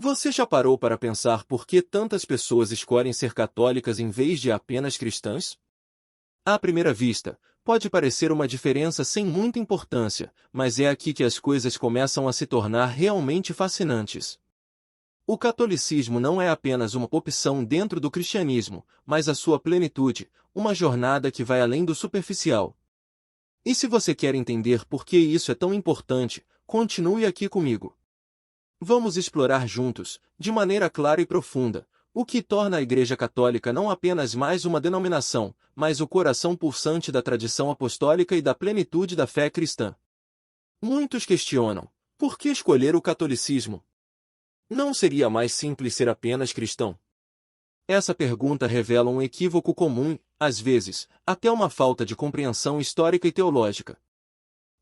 Você já parou para pensar por que tantas pessoas escolhem ser católicas em vez de apenas cristãs? À primeira vista, pode parecer uma diferença sem muita importância, mas é aqui que as coisas começam a se tornar realmente fascinantes. O catolicismo não é apenas uma opção dentro do cristianismo, mas a sua plenitude, uma jornada que vai além do superficial. E se você quer entender por que isso é tão importante, continue aqui comigo. Vamos explorar juntos, de maneira clara e profunda, o que torna a Igreja Católica não apenas mais uma denominação, mas o coração pulsante da tradição apostólica e da plenitude da fé cristã. Muitos questionam: por que escolher o catolicismo? Não seria mais simples ser apenas cristão? Essa pergunta revela um equívoco comum, às vezes, até uma falta de compreensão histórica e teológica.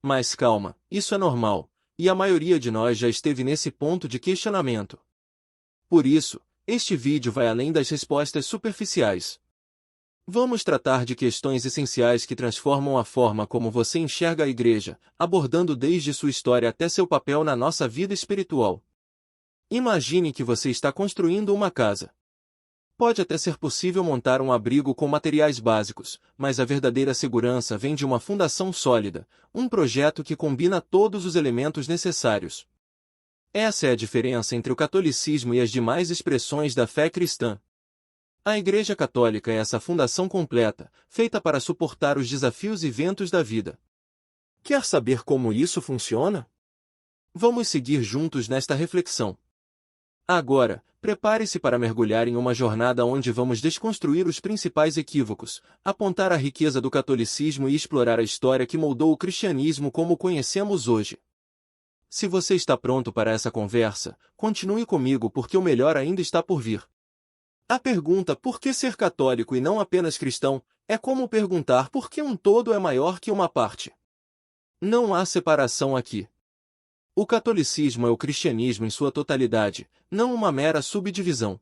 Mas calma, isso é normal, e a maioria de nós já esteve nesse ponto de questionamento. Por isso, este vídeo vai além das respostas superficiais. Vamos tratar de questões essenciais que transformam a forma como você enxerga a Igreja, abordando desde sua história até seu papel na nossa vida espiritual. Imagine que você está construindo uma casa. Pode até ser possível montar um abrigo com materiais básicos, mas a verdadeira segurança vem de uma fundação sólida, um projeto que combina todos os elementos necessários. Essa é a diferença entre o catolicismo e as demais expressões da fé cristã. A Igreja Católica é essa fundação completa, feita para suportar os desafios e ventos da vida. Quer saber como isso funciona? Vamos seguir juntos nesta reflexão. Agora, prepare-se para mergulhar em uma jornada onde vamos desconstruir os principais equívocos, apontar a riqueza do catolicismo e explorar a história que moldou o cristianismo como o conhecemos hoje. Se você está pronto para essa conversa, continue comigo porque o melhor ainda está por vir. A pergunta por que ser católico e não apenas cristão é como perguntar por que um todo é maior que uma parte. Não há separação aqui. O catolicismo é o cristianismo em sua totalidade, não uma mera subdivisão.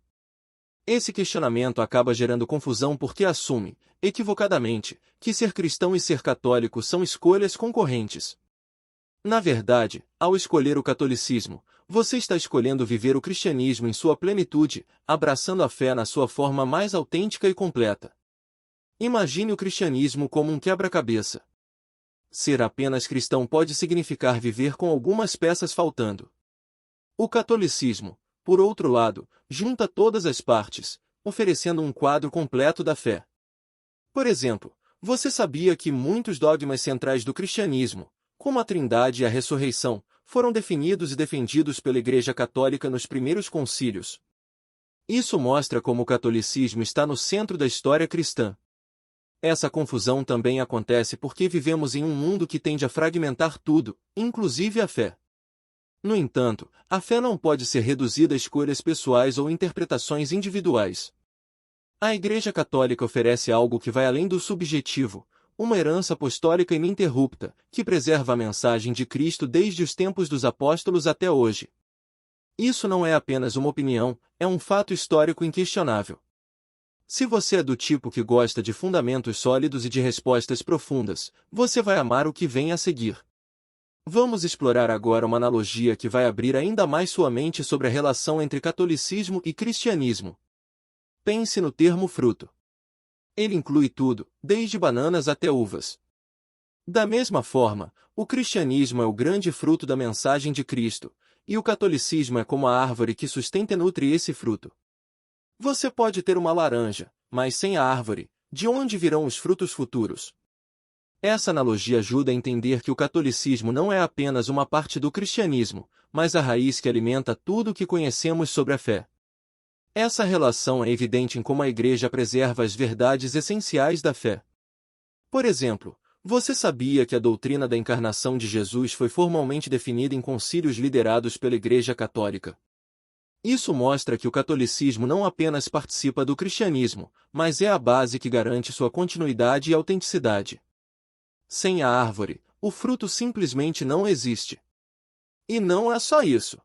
Esse questionamento acaba gerando confusão porque assume, equivocadamente, que ser cristão e ser católico são escolhas concorrentes. Na verdade, ao escolher o catolicismo, você está escolhendo viver o cristianismo em sua plenitude, abraçando a fé na sua forma mais autêntica e completa. Imagine o cristianismo como um quebra-cabeça. Ser apenas cristão pode significar viver com algumas peças faltando. O catolicismo, por outro lado, junta todas as partes, oferecendo um quadro completo da fé. Por exemplo, você sabia que muitos dogmas centrais do cristianismo, como a Trindade e a ressurreição, foram definidos e defendidos pela Igreja Católica nos primeiros concílios? Isso mostra como o catolicismo está no centro da história cristã. Essa confusão também acontece porque vivemos em um mundo que tende a fragmentar tudo, inclusive a fé. No entanto, a fé não pode ser reduzida a escolhas pessoais ou interpretações individuais. A Igreja Católica oferece algo que vai além do subjetivo, uma herança apostólica ininterrupta, que preserva a mensagem de Cristo desde os tempos dos apóstolos até hoje. Isso não é apenas uma opinião, é um fato histórico inquestionável. Se você é do tipo que gosta de fundamentos sólidos e de respostas profundas, você vai amar o que vem a seguir. Vamos explorar agora uma analogia que vai abrir ainda mais sua mente sobre a relação entre catolicismo e cristianismo. Pense no termo fruto. Ele inclui tudo, desde bananas até uvas. Da mesma forma, o cristianismo é o grande fruto da mensagem de Cristo, e o catolicismo é como a árvore que sustenta e nutre esse fruto. Você pode ter uma laranja, mas sem a árvore, de onde virão os frutos futuros? Essa analogia ajuda a entender que o catolicismo não é apenas uma parte do cristianismo, mas a raiz que alimenta tudo o que conhecemos sobre a fé. Essa relação é evidente em como a Igreja preserva as verdades essenciais da fé. Por exemplo, você sabia que a doutrina da encarnação de Jesus foi formalmente definida em concílios liderados pela Igreja Católica? Isso mostra que o catolicismo não apenas participa do cristianismo, mas é a base que garante sua continuidade e autenticidade. Sem a árvore, o fruto simplesmente não existe. E não é só isso.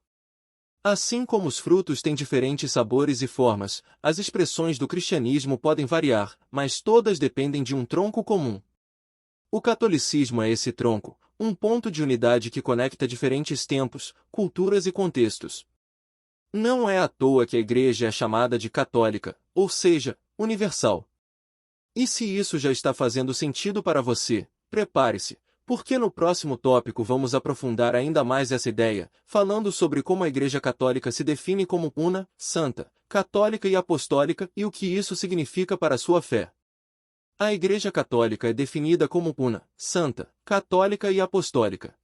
Assim como os frutos têm diferentes sabores e formas, as expressões do cristianismo podem variar, mas todas dependem de um tronco comum. O catolicismo é esse tronco, um ponto de unidade que conecta diferentes tempos, culturas e contextos. Não é à toa que a Igreja é chamada de católica, ou seja, universal. E se isso já está fazendo sentido para você, prepare-se, porque no próximo tópico vamos aprofundar ainda mais essa ideia, falando sobre como a Igreja Católica se define como una, santa, católica e apostólica e o que isso significa para a sua fé. A Igreja Católica é definida como una, santa, católica e apostólica.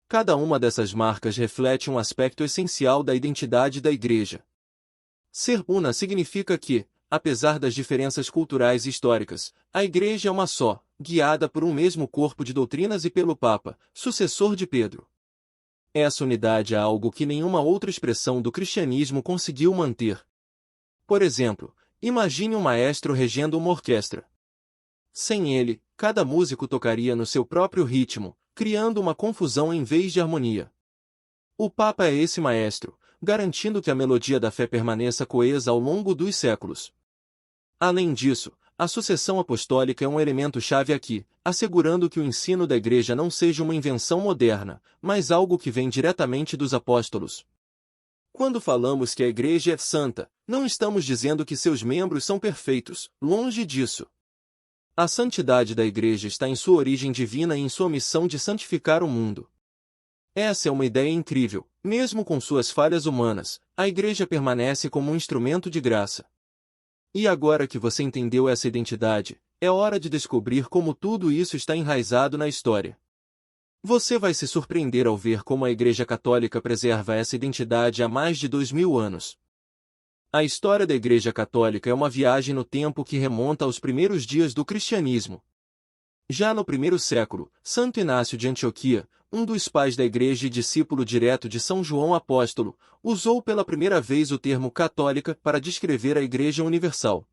Cada uma dessas marcas reflete um aspecto essencial da identidade da Igreja. Ser una significa que, apesar das diferenças culturais e históricas, a Igreja é uma só, guiada por um mesmo corpo de doutrinas e pelo Papa, sucessor de Pedro. Essa unidade é algo que nenhuma outra expressão do cristianismo conseguiu manter. Por exemplo, imagine um maestro regendo uma orquestra. Sem ele, cada músico tocaria no seu próprio ritmo, criando uma confusão em vez de harmonia. O Papa é esse maestro, garantindo que a melodia da fé permaneça coesa ao longo dos séculos. Além disso, a sucessão apostólica é um elemento-chave aqui, assegurando que o ensino da Igreja não seja uma invenção moderna, mas algo que vem diretamente dos apóstolos. Quando falamos que a Igreja é santa, não estamos dizendo que seus membros são perfeitos, longe disso. A santidade da Igreja está em sua origem divina e em sua missão de santificar o mundo. Essa é uma ideia incrível. Mesmo com suas falhas humanas, a Igreja permanece como um instrumento de graça. E agora que você entendeu essa identidade, é hora de descobrir como tudo isso está enraizado na história. Você vai se surpreender ao ver como a Igreja Católica preserva essa identidade há mais de 2000 anos. A história da Igreja Católica é uma viagem no tempo que remonta aos primeiros dias do cristianismo. Já no primeiro século, Santo Inácio de Antioquia, um dos pais da Igreja e discípulo direto de São João Apóstolo, usou pela primeira vez o termo católica para descrever a Igreja Universal.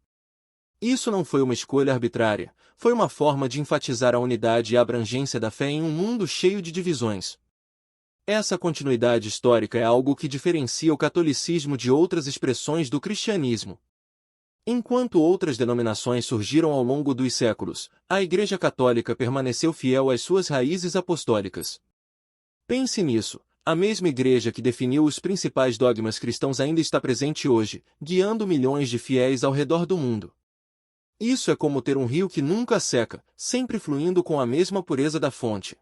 Isso não foi uma escolha arbitrária, foi uma forma de enfatizar a unidade e a abrangência da fé em um mundo cheio de divisões. Essa continuidade histórica é algo que diferencia o catolicismo de outras expressões do cristianismo. Enquanto outras denominações surgiram ao longo dos séculos, a Igreja Católica permaneceu fiel às suas raízes apostólicas. Pense nisso, a mesma Igreja que definiu os principais dogmas cristãos ainda está presente hoje, guiando milhões de fiéis ao redor do mundo. Isso é como ter um rio que nunca seca, sempre fluindo com a mesma pureza da fonte.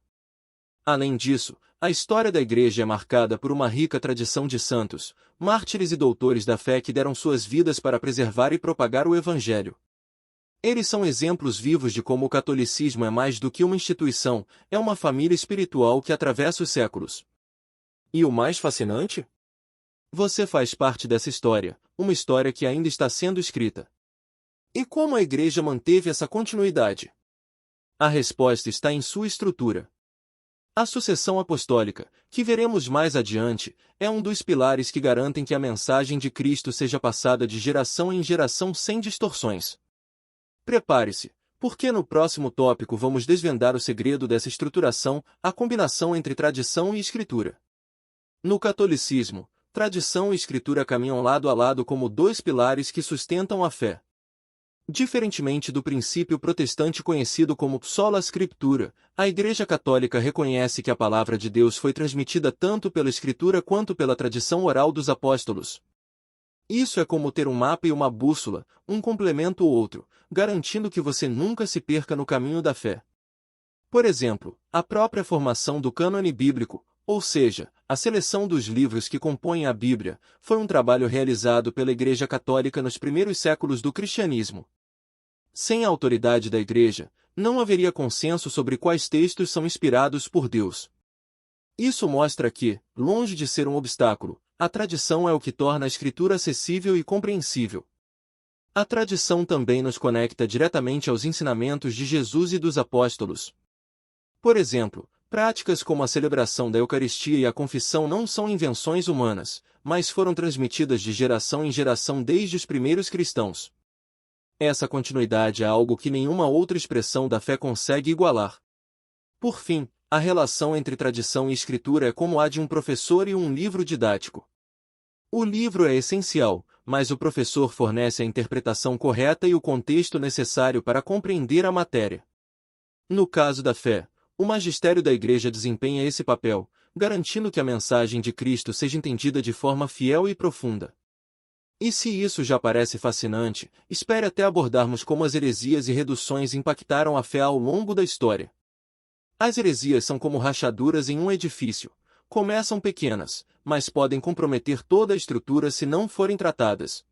Além disso, a história da Igreja é marcada por uma rica tradição de santos, mártires e doutores da fé que deram suas vidas para preservar e propagar o Evangelho. Eles são exemplos vivos de como o catolicismo é mais do que uma instituição, é uma família espiritual que atravessa os séculos. E o mais fascinante? Você faz parte dessa história, uma história que ainda está sendo escrita. E como a Igreja manteve essa continuidade? A resposta está em sua estrutura. A sucessão apostólica, que veremos mais adiante, é um dos pilares que garantem que a mensagem de Cristo seja passada de geração em geração sem distorções. Prepare-se, porque no próximo tópico vamos desvendar o segredo dessa estruturação, a combinação entre tradição e escritura. No catolicismo, tradição e escritura caminham lado a lado como dois pilares que sustentam a fé. Diferentemente do princípio protestante conhecido como sola scriptura, a Igreja Católica reconhece que a palavra de Deus foi transmitida tanto pela Escritura quanto pela tradição oral dos apóstolos. Isso é como ter um mapa e uma bússola, um complementa o outro, garantindo que você nunca se perca no caminho da fé. Por exemplo, a própria formação do cânone bíblico, ou seja, a seleção dos livros que compõem a Bíblia, foi um trabalho realizado pela Igreja Católica nos primeiros séculos do cristianismo. Sem a autoridade da Igreja, não haveria consenso sobre quais textos são inspirados por Deus. Isso mostra que, longe de ser um obstáculo, a tradição é o que torna a Escritura acessível e compreensível. A tradição também nos conecta diretamente aos ensinamentos de Jesus e dos apóstolos. Por exemplo, práticas como a celebração da Eucaristia e a confissão não são invenções humanas, mas foram transmitidas de geração em geração desde os primeiros cristãos. Essa continuidade é algo que nenhuma outra expressão da fé consegue igualar. Por fim, a relação entre tradição e escritura é como a de um professor e um livro didático. O livro é essencial, mas o professor fornece a interpretação correta e o contexto necessário para compreender a matéria. No caso da fé, o magistério da Igreja desempenha esse papel, garantindo que a mensagem de Cristo seja entendida de forma fiel e profunda. E se isso já parece fascinante, espere até abordarmos como as heresias e reduções impactaram a fé ao longo da história. As heresias são como rachaduras em um edifício. Começam pequenas, mas podem comprometer toda a estrutura se não forem tratadas.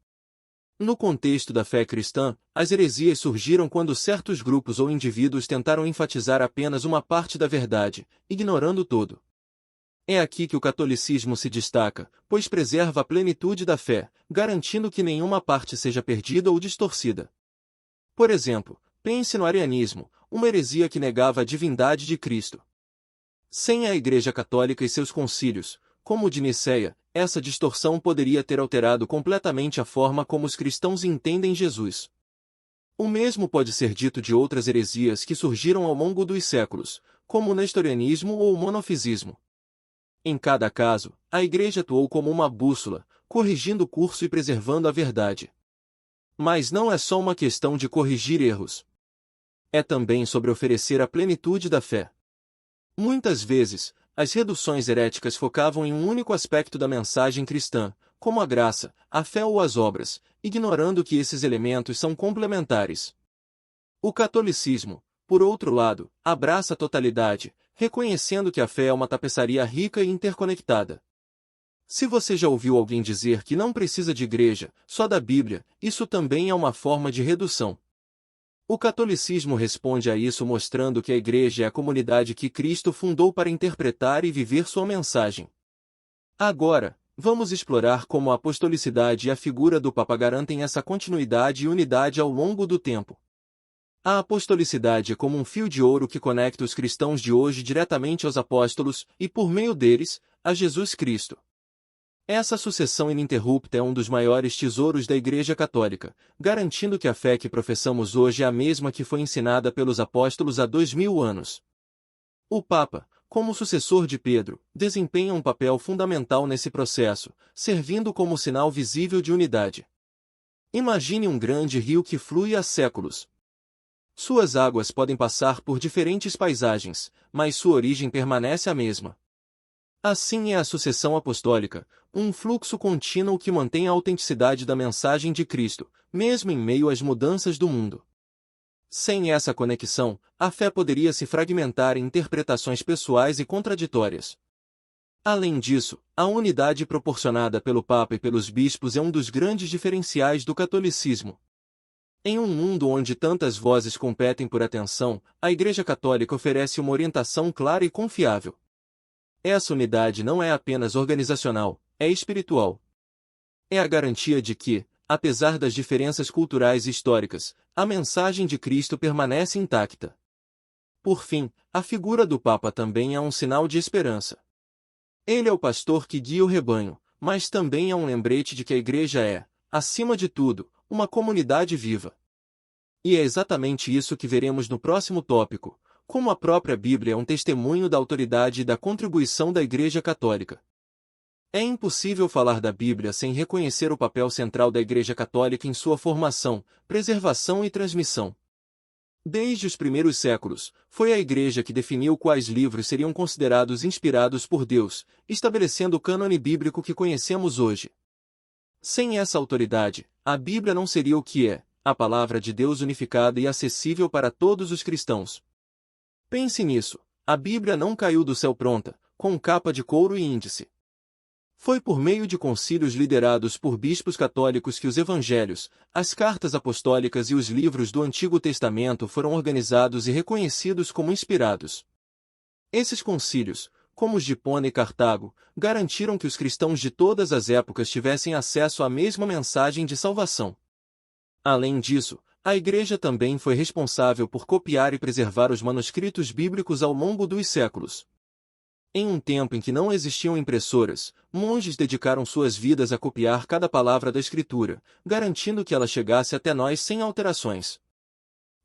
No contexto da fé cristã, as heresias surgiram quando certos grupos ou indivíduos tentaram enfatizar apenas uma parte da verdade, ignorando o todo. É aqui que o catolicismo se destaca, pois preserva a plenitude da fé, garantindo que nenhuma parte seja perdida ou distorcida. Por exemplo, pense no arianismo, uma heresia que negava a divindade de Cristo. Sem a Igreja Católica e seus concílios, como o de Nicéia, essa distorção poderia ter alterado completamente a forma como os cristãos entendem Jesus. O mesmo pode ser dito de outras heresias que surgiram ao longo dos séculos, como o nestorianismo ou o monofisismo. Em cada caso, a Igreja atuou como uma bússola, corrigindo o curso e preservando a verdade. Mas não é só uma questão de corrigir erros. É também sobre oferecer a plenitude da fé. Muitas vezes, as reduções heréticas focavam em um único aspecto da mensagem cristã, como a graça, a fé ou as obras, ignorando que esses elementos são complementares. O catolicismo, por outro lado, abraça a totalidade, reconhecendo que a fé é uma tapeçaria rica e interconectada. Se você já ouviu alguém dizer que não precisa de igreja, só da Bíblia, isso também é uma forma de redução. O catolicismo responde a isso mostrando que a igreja é a comunidade que Cristo fundou para interpretar e viver sua mensagem. Agora, vamos explorar como a apostolicidade e a figura do Papa garantem essa continuidade e unidade ao longo do tempo. A apostolicidade é como um fio de ouro que conecta os cristãos de hoje diretamente aos apóstolos e, por meio deles, a Jesus Cristo. Essa sucessão ininterrupta é um dos maiores tesouros da Igreja Católica, garantindo que a fé que professamos hoje é a mesma que foi ensinada pelos apóstolos há 2000 anos. O Papa, como sucessor de Pedro, desempenha um papel fundamental nesse processo, servindo como sinal visível de unidade. Imagine um grande rio que flui há séculos. Suas águas podem passar por diferentes paisagens, mas sua origem permanece a mesma. Assim é a sucessão apostólica, um fluxo contínuo que mantém a autenticidade da mensagem de Cristo, mesmo em meio às mudanças do mundo. Sem essa conexão, a fé poderia se fragmentar em interpretações pessoais e contraditórias. Além disso, a unidade proporcionada pelo Papa e pelos bispos é um dos grandes diferenciais do catolicismo. Em um mundo onde tantas vozes competem por atenção, a Igreja Católica oferece uma orientação clara e confiável. Essa unidade não é apenas organizacional, é espiritual. É a garantia de que, apesar das diferenças culturais e históricas, a mensagem de Cristo permanece intacta. Por fim, a figura do Papa também é um sinal de esperança. Ele é o pastor que guia o rebanho, mas também é um lembrete de que a Igreja é, acima de tudo, uma comunidade viva. E é exatamente isso que veremos no próximo tópico, como a própria Bíblia é um testemunho da autoridade e da contribuição da Igreja Católica. É impossível falar da Bíblia sem reconhecer o papel central da Igreja Católica em sua formação, preservação e transmissão. Desde os primeiros séculos, foi a Igreja que definiu quais livros seriam considerados inspirados por Deus, estabelecendo o cânone bíblico que conhecemos hoje. Sem essa autoridade, a Bíblia não seria o que é, a palavra de Deus unificada e acessível para todos os cristãos. Pense nisso, a Bíblia não caiu do céu pronta, com capa de couro e índice. Foi por meio de concílios liderados por bispos católicos que os evangelhos, as cartas apostólicas e os livros do Antigo Testamento foram organizados e reconhecidos como inspirados. Esses concílios, como os de Hipona e Cartago, garantiram que os cristãos de todas as épocas tivessem acesso à mesma mensagem de salvação. Além disso, a Igreja também foi responsável por copiar e preservar os manuscritos bíblicos ao longo dos séculos. Em um tempo em que não existiam impressoras, monges dedicaram suas vidas a copiar cada palavra da Escritura, garantindo que ela chegasse até nós sem alterações.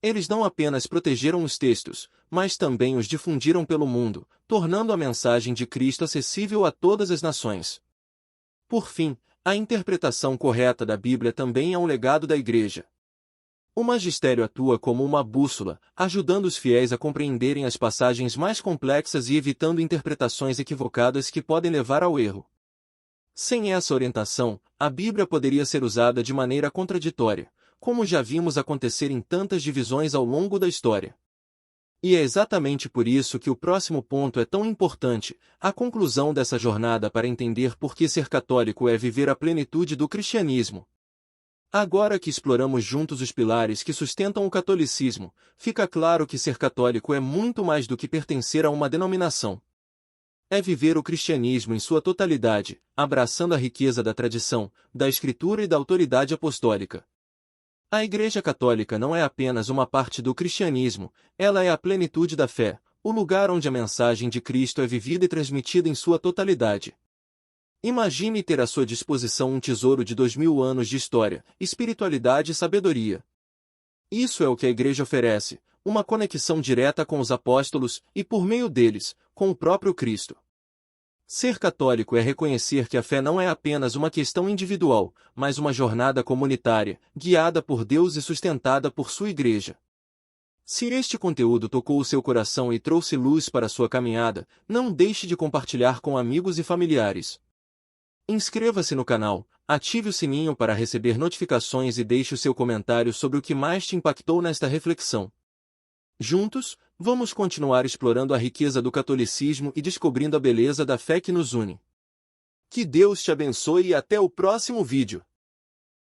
Eles não apenas protegeram os textos, mas também os difundiram pelo mundo, tornando a mensagem de Cristo acessível a todas as nações. Por fim, a interpretação correta da Bíblia também é um legado da Igreja. O magistério atua como uma bússola, ajudando os fiéis a compreenderem as passagens mais complexas e evitando interpretações equivocadas que podem levar ao erro. Sem essa orientação, a Bíblia poderia ser usada de maneira contraditória, como já vimos acontecer em tantas divisões ao longo da história. E é exatamente por isso que o próximo ponto é tão importante, a conclusão dessa jornada para entender por que ser católico é viver a plenitude do cristianismo. Agora que exploramos juntos os pilares que sustentam o catolicismo, fica claro que ser católico é muito mais do que pertencer a uma denominação. É viver o cristianismo em sua totalidade, abraçando a riqueza da tradição, da escritura e da autoridade apostólica. A Igreja Católica não é apenas uma parte do cristianismo, ela é a plenitude da fé, o lugar onde a mensagem de Cristo é vivida e transmitida em sua totalidade. Imagine ter à sua disposição um tesouro de 2000 anos de história, espiritualidade e sabedoria. Isso é o que a Igreja oferece, uma conexão direta com os apóstolos e, por meio deles, com o próprio Cristo. Ser católico é reconhecer que a fé não é apenas uma questão individual, mas uma jornada comunitária, guiada por Deus e sustentada por sua Igreja. Se este conteúdo tocou o seu coração e trouxe luz para sua caminhada, não deixe de compartilhar com amigos e familiares. Inscreva-se no canal, ative o sininho para receber notificações e deixe o seu comentário sobre o que mais te impactou nesta reflexão. Juntos, vamos continuar explorando a riqueza do catolicismo e descobrindo a beleza da fé que nos une. Que Deus te abençoe e até o próximo vídeo!